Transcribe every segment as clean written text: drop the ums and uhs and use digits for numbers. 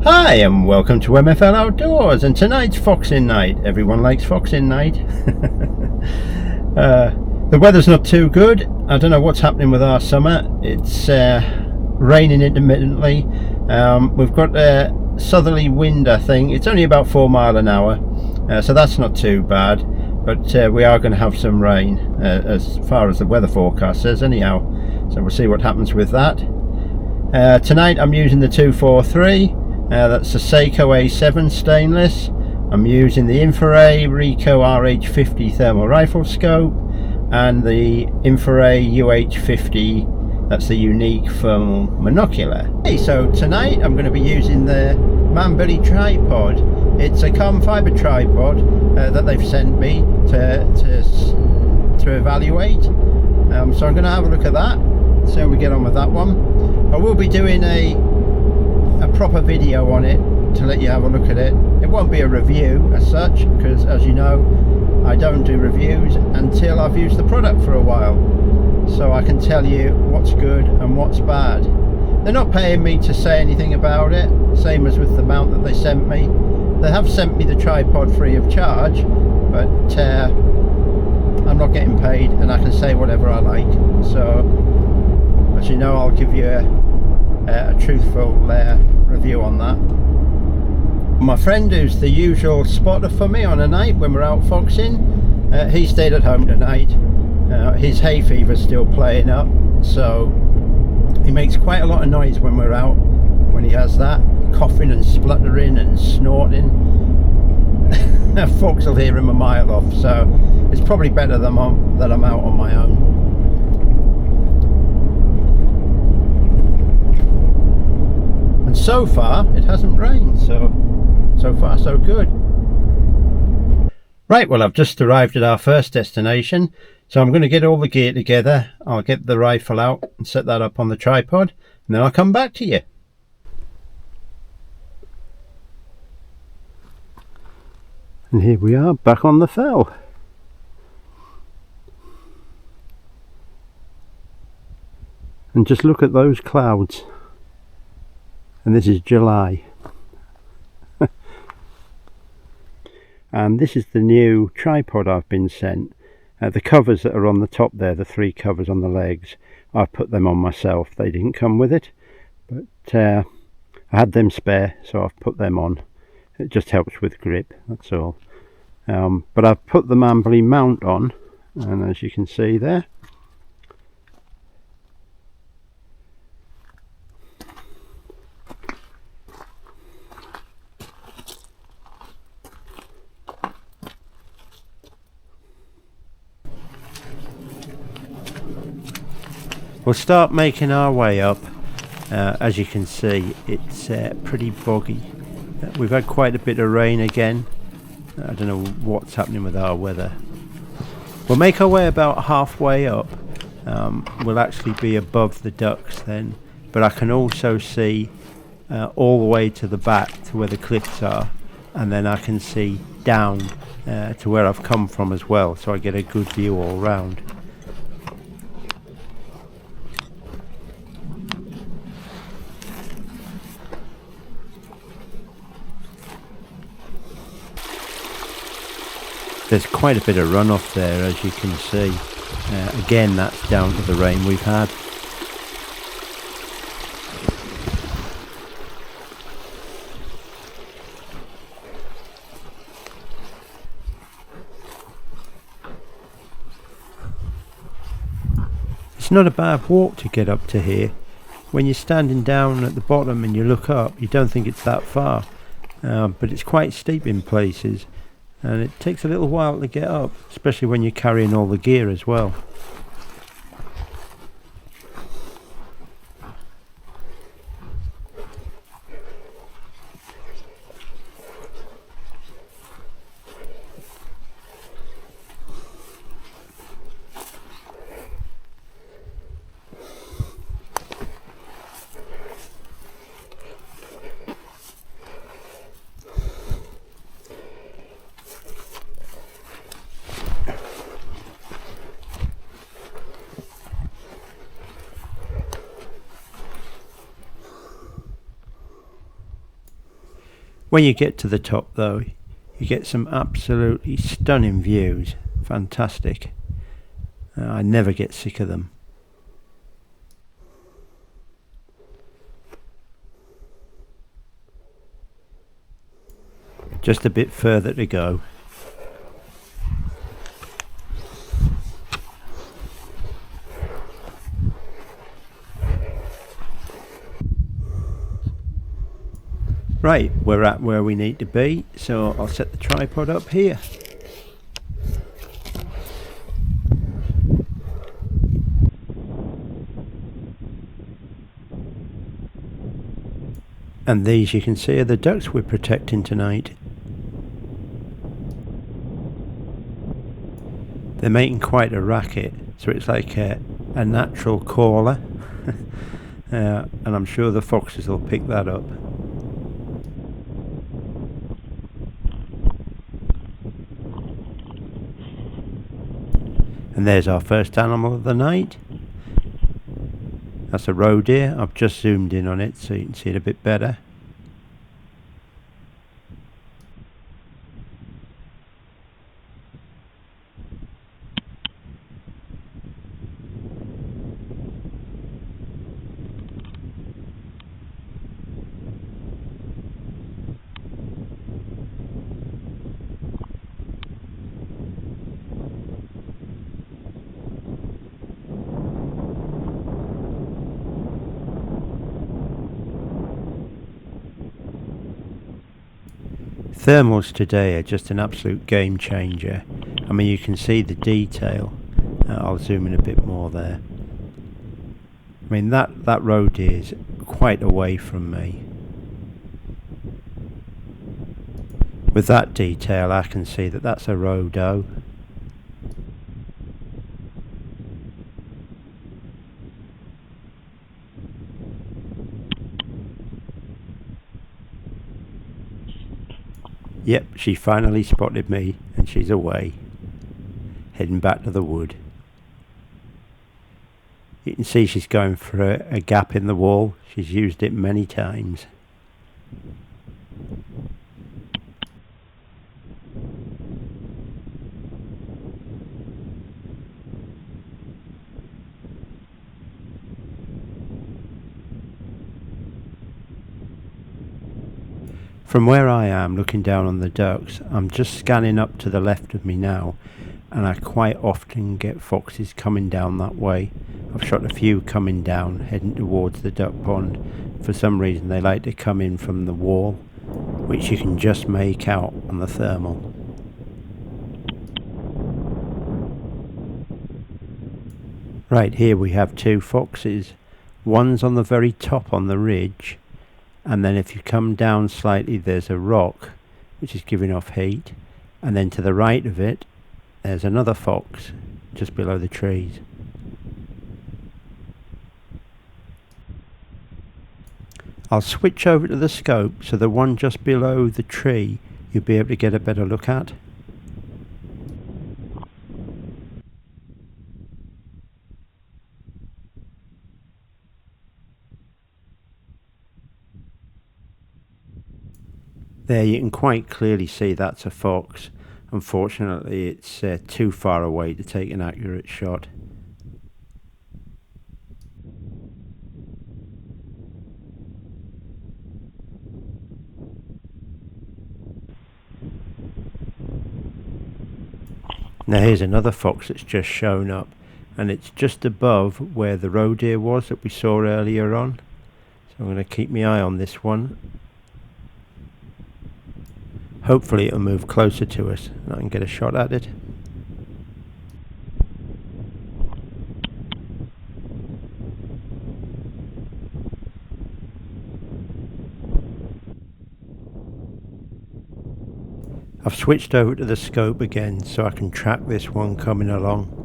Hi and welcome to MFL Outdoors, and tonight's foxing night. Everyone likes foxing night. The weather's not too good. I don't know what's happening with our summer. It's raining intermittently. We've got a southerly wind, I think. It's only about 4 miles an hour, so that's not too bad, but we are going to have some rain as far as the weather forecast says anyhow, so we'll see what happens with that. Tonight I'm using the 243. That's the Sako A7 Stainless. I'm using the Infiray Rico RH50 thermal rifle scope and the Infiray UH50, that's the unique thermal monocular. Okay, so tonight I'm going to be using the Manbily tripod. It's a carbon fibre tripod that they've sent me to evaluate. So I'm going to have a look at that, see how we get on with that one. I will be doing a proper video on it to let you have a look at it. It won't be a review as such, because as you know, I don't do reviews until I've used the product for a while, so I can tell you what's good and what's bad. They're not paying me to say anything about it, same as with the mount that they sent me. They have sent me the tripod free of charge, but I'm not getting paid and I can say whatever I like. So as you know, I'll give you a truthful review on that. My friend, who's the usual spotter for me on a night when we're out foxing, he stayed at home tonight. His hay fever's still playing up, so he makes quite a lot of noise when we're out, when he has that, coughing and spluttering and snorting. Folks will hear him a mile off, so it's probably better that I'm out on my own. So far it hasn't rained, so far so good. Right, well, I've just arrived at our first destination, so I'm going to get all the gear together. I'll get the rifle out and set that up on the tripod, and then I'll come back to you. And here we are back on the fell. And just look at those clouds. And this is July. And this is the new tripod I've been sent. The covers that are on the top there, the 3 covers on the legs, I've put them on myself. They didn't come with it, but I had them spare, so I've put them on. It just helps with grip, that's all. But I've put the Manbily mount on, and as you can see there, we'll start making our way up. As you can see, it's pretty boggy. We've had quite a bit of rain again. I don't know what's happening with our weather. We'll make our way about halfway up. We'll actually be above the ducks then, but I can also see all the way to the back to where the cliffs are, and then I can see down to where I've come from as well, so I get a good view all round. There's quite a bit of runoff there, as you can see. Again, that's down to the rain we've had. It's not a bad walk to get up to here. When you're standing down at the bottom and you look up, you don't think it's that far, but it's quite steep in places. And it takes a little while to get up, especially when you're carrying all the gear as well. When you get to the top though, you get some absolutely stunning views. Fantastic. I never get sick of them. Just a bit further to go. Right, we're at where we need to be, so I'll set the tripod up here. And these, you can see, are the ducks we're protecting tonight. They're making quite a racket, so it's like a natural caller. And I'm sure the foxes will pick that up. And there's our first animal of the night. That's a roe deer. I've just zoomed in on it so you can see it a bit better. Thermals today are just an absolute game changer. I mean, you can see the detail. I'll zoom in a bit more there. I mean, that roe deer is quite away from me. With that detail, I can see that that's a roe doe. Yep, she finally spotted me and she's away, heading back to the wood. You can see she's going for a gap in the wall. She's used it many times. From where I am, looking down on the ducks, I'm just scanning up to the left of me now, and I quite often get foxes coming down that way. I've shot a few coming down, heading towards the duck pond. For some reason they like to come in from the wall, which you can just make out on the thermal. Right, here we have two foxes. One's on the very top on the ridge, and then if you come down slightly there's a rock which is giving off heat, and then to the right of it there's another fox just below the trees. I'll switch over to the scope so the one just below the tree you'll be able to get a better look at. There you can quite clearly see that's a fox. Unfortunately it's too far away to take an accurate shot. Now here's another fox that's just shown up, and it's just above where the roe deer was that we saw earlier on. So I'm going to keep my eye on this one. Hopefully it'll move closer to us and I can get a shot at it. I've switched over to the scope again so I can track this one coming along.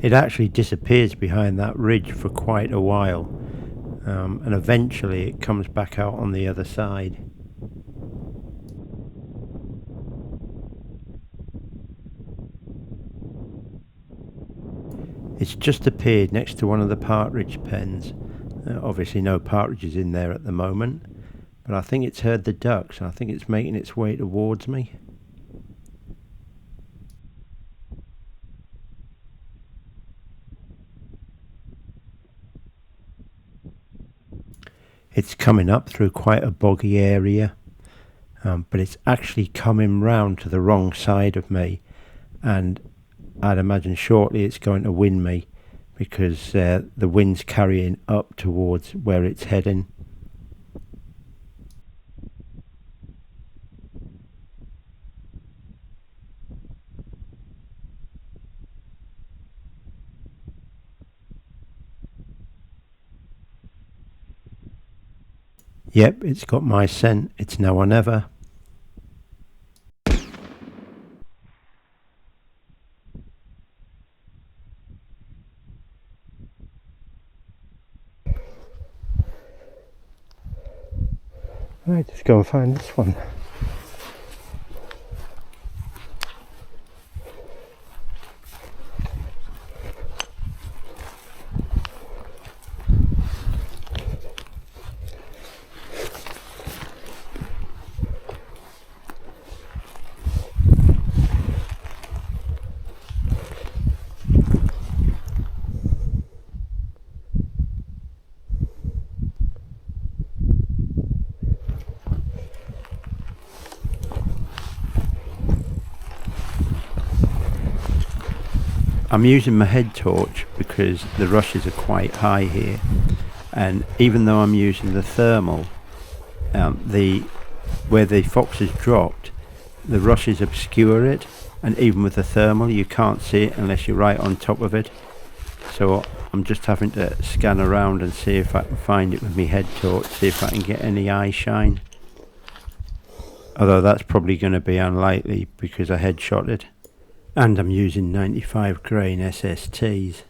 It actually disappears behind that ridge for quite a while, and eventually it comes back out on the other side. It's just appeared next to one of the partridge pens. Obviously no partridges in there at the moment, but I think it's heard the ducks and I think it's making its way towards me. It's coming up through quite a boggy area, but it's actually coming round to the wrong side of me, and I'd imagine shortly it's going to win me because the wind's carrying up towards where it's heading. Yep, it's got my scent. It's now or never. Right, let's go and find this one. I'm using my head torch because the rushes are quite high here, and even though I'm using the thermal, where the fox has dropped, the rushes obscure it, and even with the thermal you can't see it unless you're right on top of it. So I'm just having to scan around and see if I can find it with my head torch, see if I can get any eye shine. Although that's probably going to be unlikely because I headshot it. And I'm using 95 grain SSTs.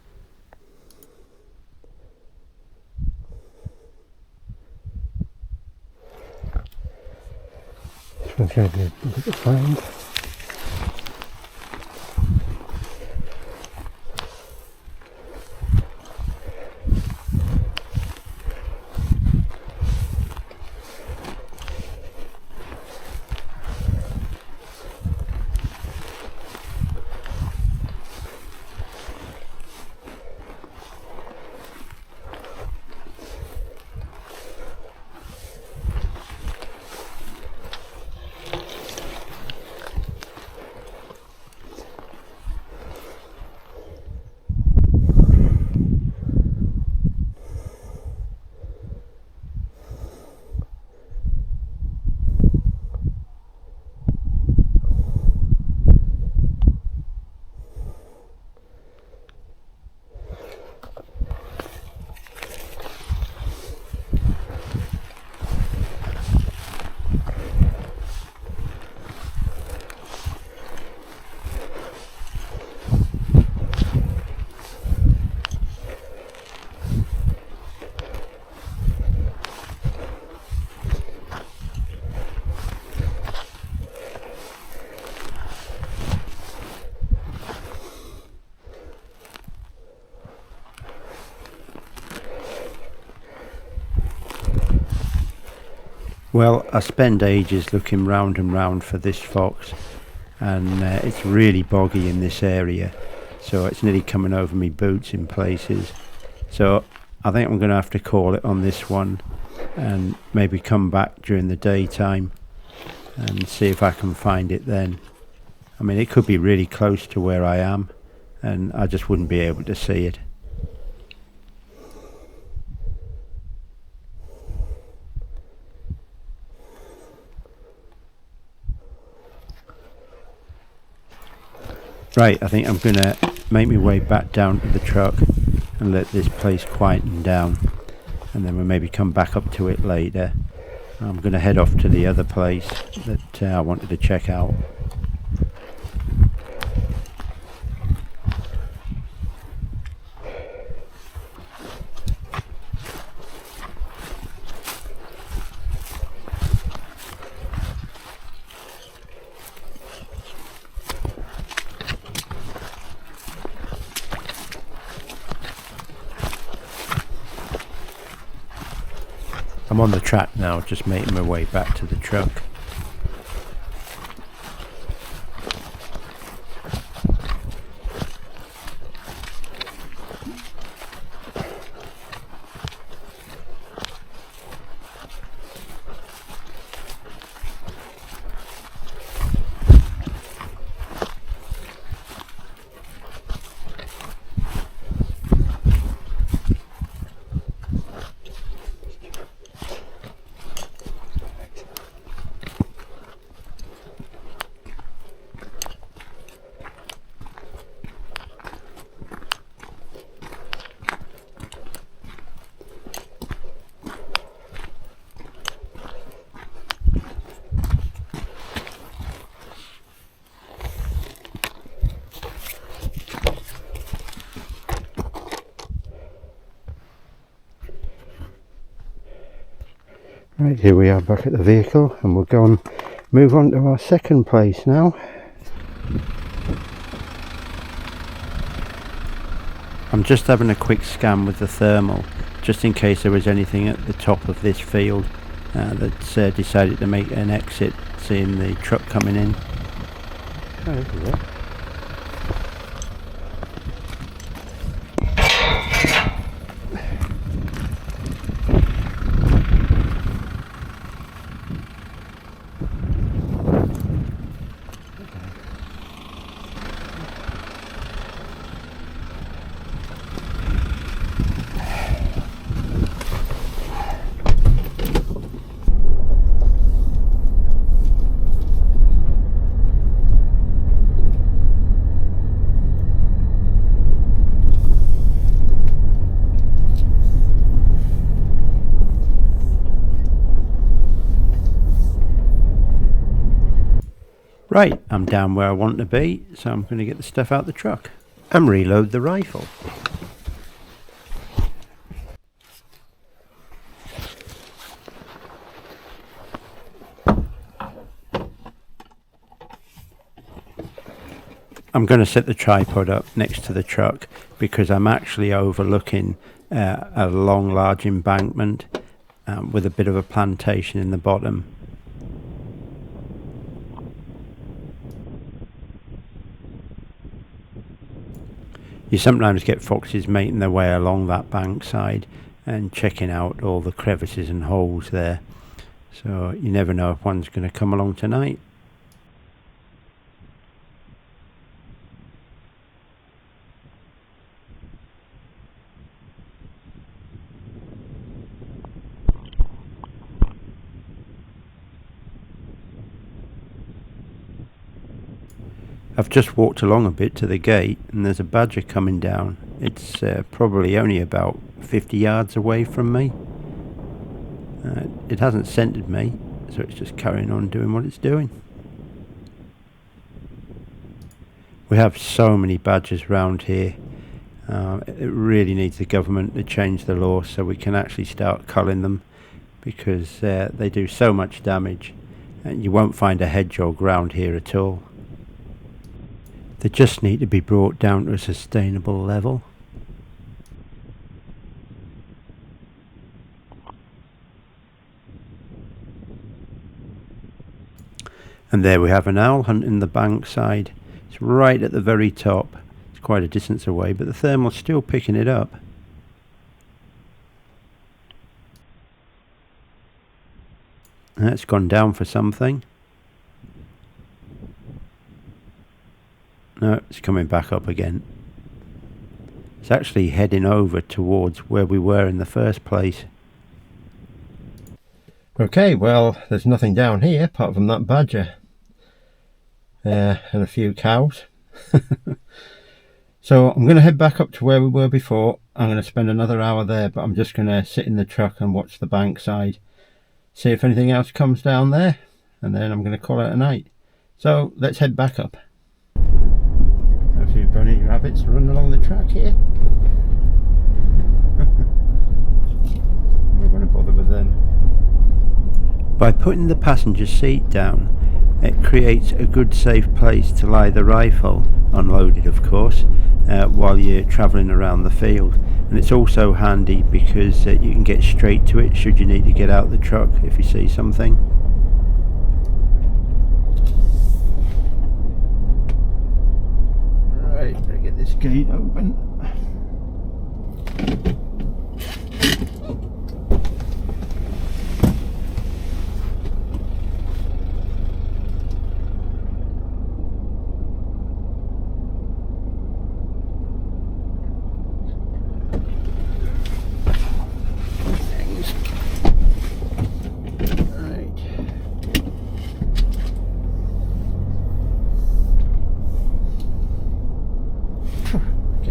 This one's going to be a bit of find. Well, I spend ages looking round and round for this fox, and it's really boggy in this area, so it's nearly coming over me boots in places. So I think I'm going to have to call it on this one and maybe come back during the daytime and see if I can find it then. I mean, it could be really close to where I am and I just wouldn't be able to see it. Right, I think I'm going to make my way back down to the truck and let this place quieten down, and then we'll maybe come back up to it later. I'm going to head off to the other place that I wanted to check out. I'm on the track now, just making my way back to the truck. Right, here we are back at the vehicle, and we'll go and move on to our second place now. I'm just having a quick scan with the thermal, just in case there was anything at the top of this field that's decided to make an exit, seeing the truck coming in. Oh, look at that. Right, I'm down where I want to be, so I'm going to get the stuff out the truck and reload the rifle. I'm going to set the tripod up next to the truck because I'm actually overlooking a long, large embankment with a bit of a plantation in the bottom. You sometimes get foxes making their way along that bankside and checking out all the crevices and holes there. So you never know if one's going to come along tonight. I've just walked along a bit to the gate and there's a badger coming down. It's probably only about 50 yards away from me. It hasn't scented me, so it's just carrying on doing what it's doing. We have so many badgers around here. It really needs the government to change the law so we can actually start culling them, because they do so much damage and you won't find a hedgehog around here at all. They just need to be brought down to a sustainable level. And there we have an owl hunting the bankside. It's right at the very top. It's quite a distance away, but the thermal's still picking it up. And it's gone down for something. No, it's coming back up again. It's actually heading over towards where we were in the first place. Okay, well, there's nothing down here apart from that badger and a few cows. So I'm going to head back up to where we were before. I'm going to spend another hour there, but I'm just going to sit in the truck and watch the bankside, see if anything else comes down there, and then I'm going to call it a night. So let's head back up. A few bunny rabbits running along the track here. We're going to bother with them. By putting the passenger seat down, it creates a good safe place to lie the rifle, unloaded of course, while you're travelling around the field. and it's also handy because you can get straight to it should you need to get out the truck if you see something. Right, better get this gate open.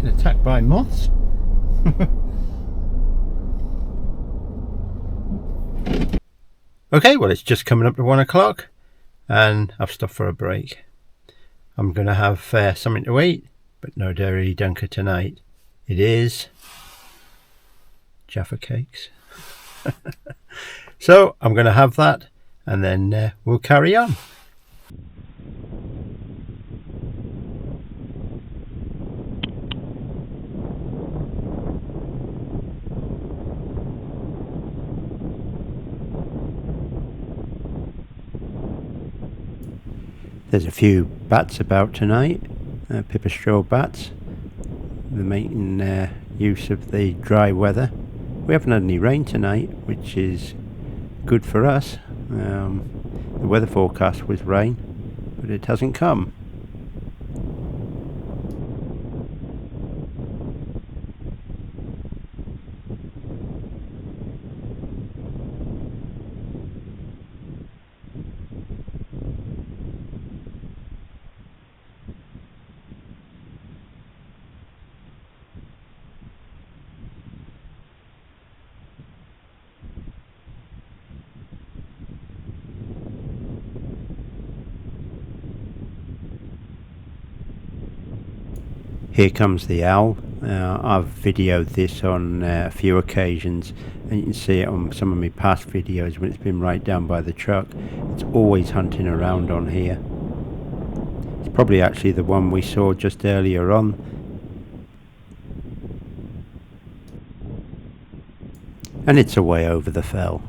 Attacked by moths. Okay, well, it's just coming up to 1 o'clock and I've stopped for a break. I'm going to have something to eat, but no dairy dunker tonight. It is Jaffa cakes. So I'm going to have that and then we'll carry on. There's a few bats about tonight, pipistrelle bats. They're making use of the dry weather. We haven't had any rain tonight, which is good for us. The weather forecast was rain, but it hasn't come. Here comes the owl. I've videoed this on a few occasions and you can see it on some of my past videos when it's been right down by the truck. It's always hunting around on here. It's probably actually the one we saw just earlier on. And it's away over the fell.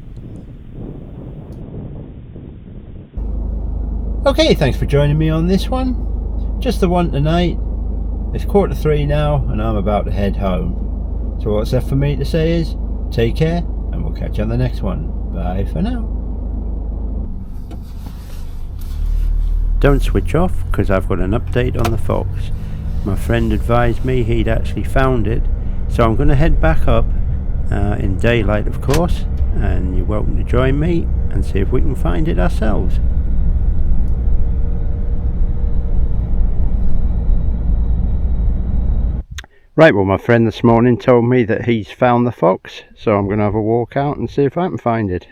Okay, thanks for joining me on this one. Just the one tonight. It's 2:45 now and I'm about to head home. So what's left for me to say is, take care and we'll catch you on the next one. Bye for now. Don't switch off because I've got an update on the fox. My friend advised me he'd actually found it. So I'm going to head back up in daylight of course, and you're welcome to join me and see if we can find it ourselves. Right, well, my friend this morning told me that he's found the fox, so I'm going to have a walk out and see if I can find it.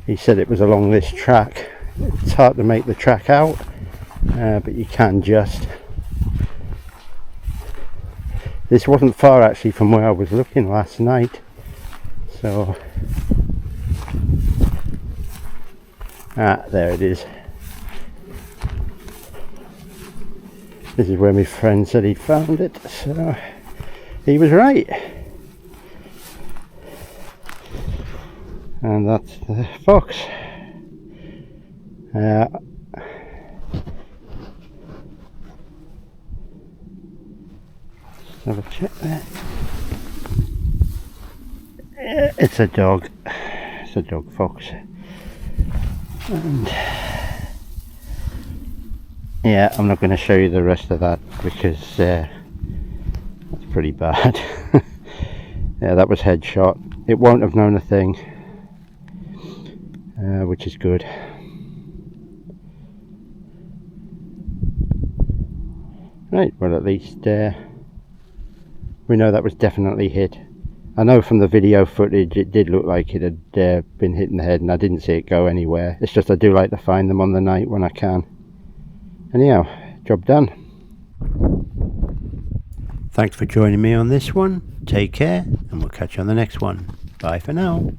He said it was along this track. It's hard to make the track out, but you can just. This wasn't far actually from where I was looking last night, so. There it is. This is where my friend said he'd found it, so he was right. And that's the fox. Just have a check there. It's a dog. It's a dog fox. And yeah, I'm not going to show you the rest of that because that's pretty bad. Yeah, that was headshot. It won't have known a thing, which is good. Right, well, at least we know that was definitely hit. I know from the video footage it did look like it had been hit in the head, and I didn't see it go anywhere. It's just I do like to find them on the night when I can. Anyhow, job done. Thanks for joining me on this one. Take care, and we'll catch you on the next one. Bye for now.